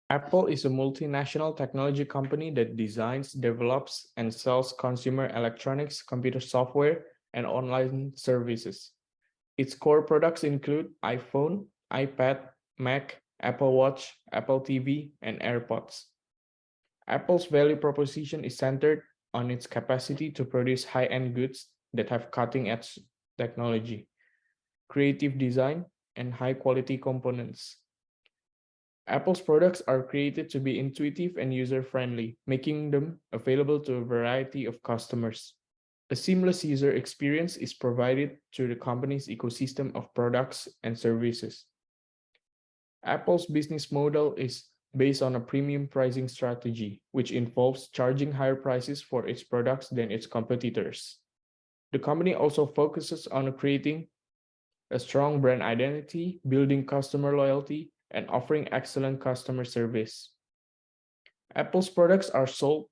Apple is a multinational technology company that designs, develops, and sells consumer electronics, computer software, and online services. Its core products include iPhone, iPad, Mac, Apple Watch, Apple TV, and AirPods. Apple's value proposition is centered on its capacity to produce high-end goods that have cutting-edge technology, creative design, and high-quality components. Apple's products are created to be intuitive and user-friendly, making them available to a variety of customers. A seamless user experience is provided through the company's ecosystem of products and services. Apple's business model is based on a premium pricing strategy, which involves charging higher prices for its products than its competitors. The company also focuses on creating a strong brand identity, building customer loyalty, and offering excellent customer service. Apple's products are sold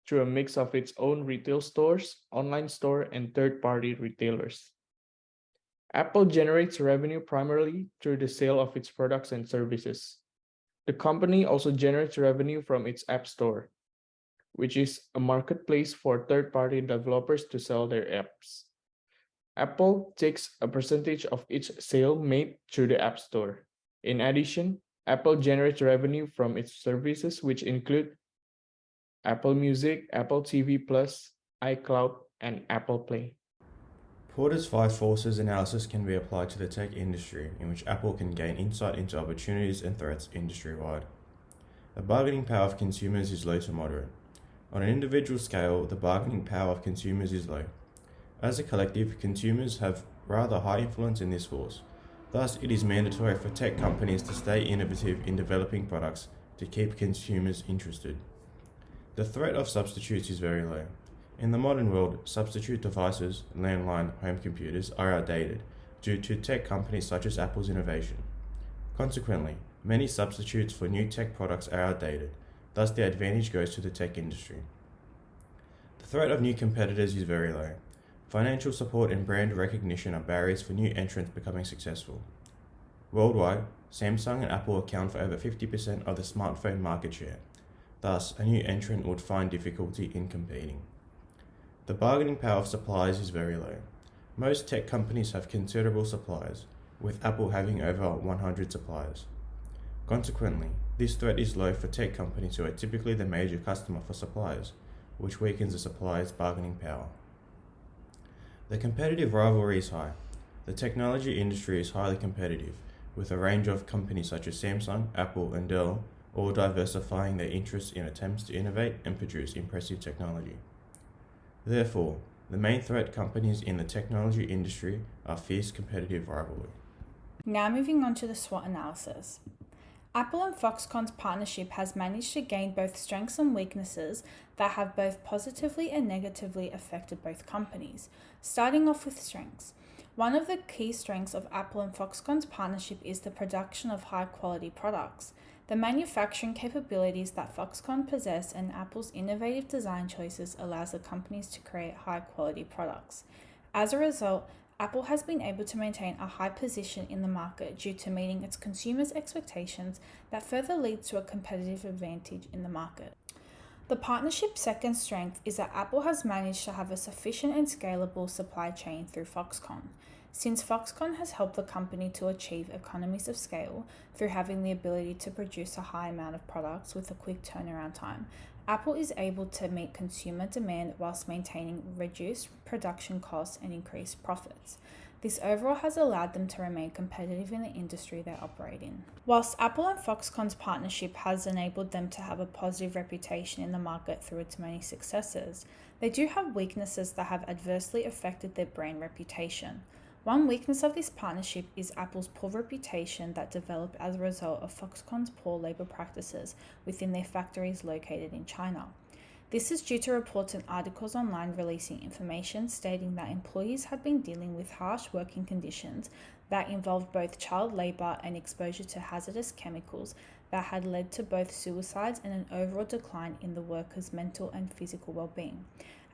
through a mix of its own retail stores, online store, and third-party retailers. Apple generates revenue primarily through the sale of its products and services. The company also generates revenue from its App Store, which is a marketplace for third-party developers to sell their apps. Apple takes a percentage of each sale made through the App Store. In addition, Apple generates revenue from its services, which include Apple Music, Apple TV Plus, iCloud, and Apple Play. Porter's five forces analysis can be applied to the tech industry, in which Apple can gain insight into opportunities and threats industry-wide. The bargaining power of consumers is low to moderate. On an individual scale, the bargaining power of consumers is low. As a collective, consumers have rather high influence in this force. Thus, it is mandatory for tech companies to stay innovative in developing products to keep consumers interested. The threat of substitutes is very low. In the modern world, substitute devices, landline home computers, are outdated due to tech companies such as Apple's innovation. Consequently, many substitutes for new tech products are outdated, thus the advantage goes to the tech industry. The threat of new competitors is very low. Financial support and brand recognition are barriers for new entrants becoming successful. Worldwide, Samsung and Apple account for over 50% of the smartphone market share. Thus, a new entrant would find difficulty in competing. The bargaining power of suppliers is very low. Most tech companies have considerable suppliers, with Apple having over 100 suppliers. Consequently, this threat is low for tech companies who are typically the major customer for suppliers, which weakens the supplier's bargaining power. The competitive rivalry is high. The technology industry is highly competitive, with a range of companies such as Samsung, Apple, and Dell all diversifying their interests in attempts to innovate and produce impressive technology. Therefore, the main threat companies in the technology industry are fierce competitive rivalry. Now moving on to the SWOT analysis. Apple and Foxconn's partnership has managed to gain both strengths and weaknesses that have both positively and negatively affected both companies. Starting off with strengths. One of the key strengths of Apple and Foxconn's partnership is the production of high-quality products. The manufacturing capabilities that Foxconn possess and Apple's innovative design choices allows the companies to create high-quality products. As a result, Apple has been able to maintain a high position in the market due to meeting its consumers' expectations that further leads to a competitive advantage in the market. The partnership's second strength is that Apple has managed to have a sufficient and scalable supply chain through Foxconn. Since Foxconn has helped the company to achieve economies of scale through having the ability to produce a high amount of products with a quick turnaround time, Apple is able to meet consumer demand whilst maintaining reduced production costs and increased profits. This overall has allowed them to remain competitive in the industry they operate in. Whilst Apple and Foxconn's partnership has enabled them to have a positive reputation in the market through its many successes, they do have weaknesses that have adversely affected their brand reputation. One weakness of this partnership is Apple's poor reputation that developed as a result of Foxconn's poor labor practices within their factories located in China. This is due to reports and articles online releasing information stating that employees had been dealing with harsh working conditions that involved both child labor and exposure to hazardous chemicals that had led to both suicides and an overall decline in the workers' mental and physical well-being.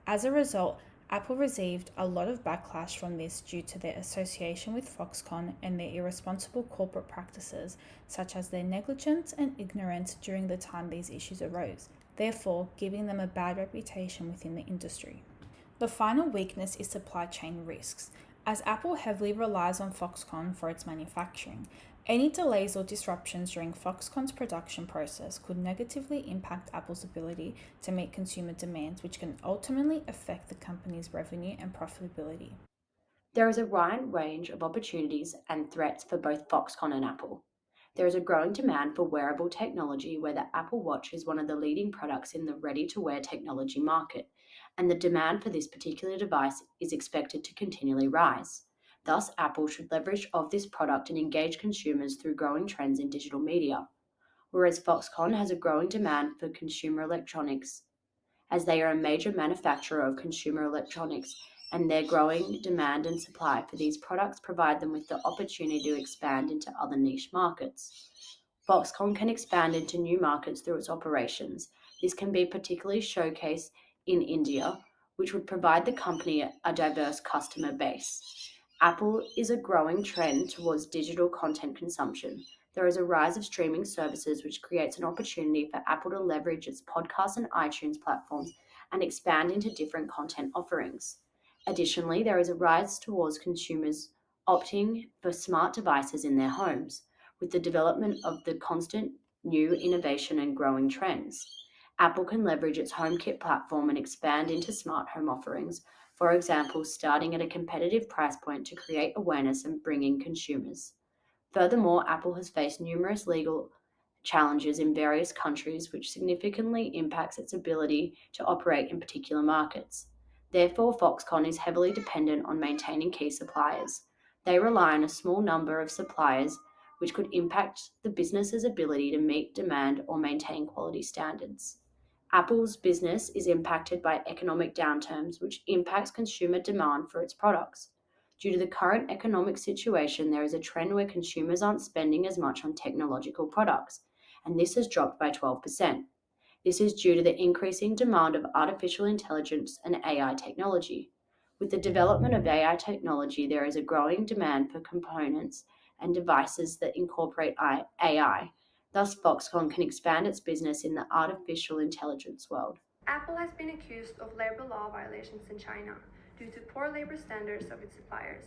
As a result, Apple received a lot of backlash from this due to their association with Foxconn and their irresponsible corporate practices, such as their negligence and ignorance during the time these issues arose, therefore giving them a bad reputation within the industry. The final weakness is supply chain risks. As Apple heavily relies on Foxconn for its manufacturing, any delays or disruptions during Foxconn's production process could negatively impact Apple's ability to meet consumer demands, which can ultimately affect the company's revenue and profitability. There is a wide range of opportunities and threats for both Foxconn and Apple. There is a growing demand for wearable technology where the Apple Watch is one of the leading products in the ready-to-wear technology market, and the demand for this particular device is expected to continually rise. Thus, Apple should leverage of this product and engage consumers through growing trends in digital media, whereas Foxconn has a growing demand for consumer electronics, as they are a major manufacturer of consumer electronics, and their growing demand and supply for these products provide them with the opportunity to expand into other niche markets. Foxconn can expand into new markets through its operations. This can be particularly showcased in India, which would provide the company a diverse customer base. Apple is a growing trend towards digital content consumption. There is a rise of streaming services, which creates an opportunity for Apple to leverage its podcast and iTunes platforms and expand into different content offerings. Additionally, there is a rise towards consumers opting for smart devices in their homes, with the development of the constant new innovation and growing trends. Apple can leverage its HomeKit platform and expand into smart home offerings, for example, starting at a competitive price point to create awareness and bring in consumers. Furthermore, Apple has faced numerous legal challenges in various countries, which significantly impacts its ability to operate in particular markets. Therefore, Foxconn is heavily dependent on maintaining key suppliers. They rely on a small number of suppliers, which could impact the business's ability to meet demand or maintain quality standards. Apple's business is impacted by economic downturns, which impacts consumer demand for its products. Due to the current economic situation, there is a trend where consumers aren't spending as much on technological products, and this has dropped by 12%. This is due to the increasing demand of artificial intelligence and AI technology. With the development of AI technology, there is a growing demand for components and devices that incorporate AI. Thus, Foxconn can expand its business in the artificial intelligence world. Apple has been accused of labor law violations in China due to poor labor standards of its suppliers.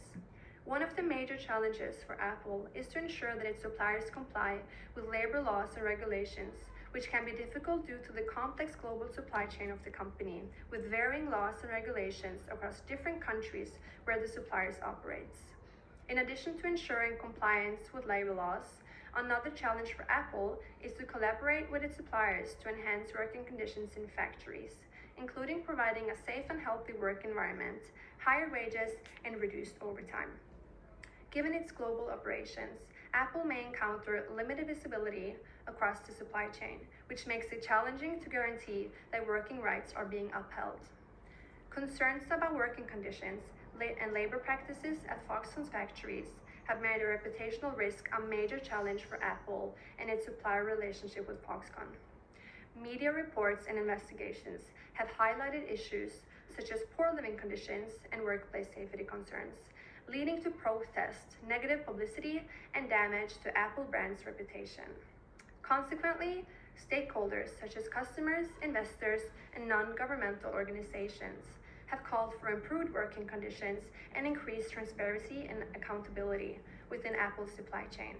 One of the major challenges for Apple is to ensure that its suppliers comply with labor laws and regulations, which can be difficult due to the complex global supply chain of the company, with varying laws and regulations across different countries where the suppliers operates. In addition to ensuring compliance with labor laws, another challenge for Apple is to collaborate with its suppliers to enhance working conditions in factories, including providing a safe and healthy work environment, higher wages, and reduced overtime. Given its global operations, Apple may encounter limited visibility across the supply chain, which makes it challenging to guarantee that working rights are being upheld. Concerns about working conditions and labor practices at Foxconn's factories have made a reputational risk a major challenge for Apple and its supplier relationship with Foxconn. Media reports and investigations have highlighted issues such as poor living conditions and workplace safety concerns, leading to protests, negative publicity, and damage to Apple brand's reputation. Consequently, stakeholders such as customers, investors, and non-governmental organizations have called for improved working conditions and increased transparency and accountability within Apple's supply chain.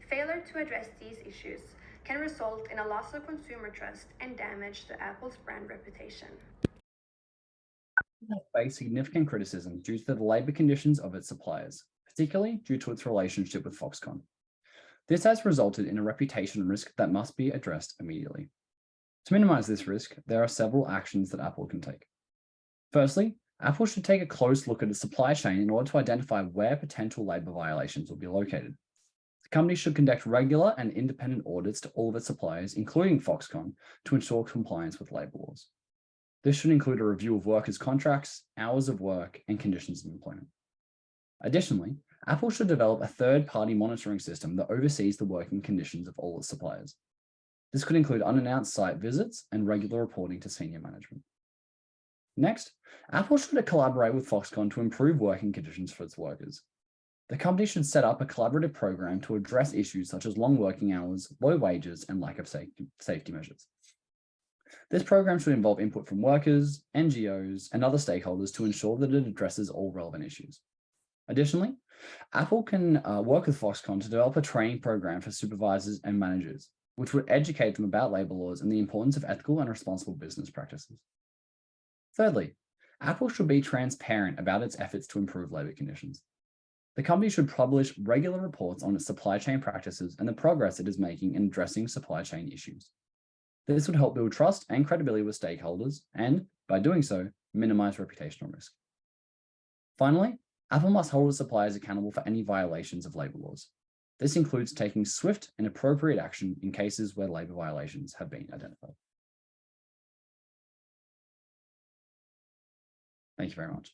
Failure to address these issues can result in a loss of consumer trust and damage to Apple's brand reputation. Apple has faced significant criticism due to the labor conditions of its suppliers, particularly due to its relationship with Foxconn. This has resulted in a reputation risk that must be addressed immediately. To minimize this risk, there are several actions that Apple can take. Firstly, Apple should take a close look at its supply chain in order to identify where potential labor violations will be located. The company should conduct regular and independent audits to all of its suppliers, including Foxconn, to ensure compliance with labor laws. This should include a review of workers' contracts, hours of work, and conditions of employment. Additionally, Apple should develop a third-party monitoring system that oversees the working conditions of all its suppliers. This could include unannounced site visits and regular reporting to senior management. Next, Apple should collaborate with Foxconn to improve working conditions for its workers. The company should set up a collaborative program to address issues such as long working hours, low wages, and lack of safety measures. This program should involve input from workers, NGOs, and other stakeholders to ensure that it addresses all relevant issues. Additionally, Apple can work with Foxconn to develop a training program for supervisors and managers, which would educate them about labor laws and the importance of ethical and responsible business practices. Thirdly, Apple should be transparent about its efforts to improve labor conditions. The company should publish regular reports on its supply chain practices and the progress it is making in addressing supply chain issues. This would help build trust and credibility with stakeholders and, by doing so, minimize reputational risk. Finally, Apple must hold its suppliers accountable for any violations of labor laws. This includes taking swift and appropriate action in cases where labor violations have been identified. Thank you very much.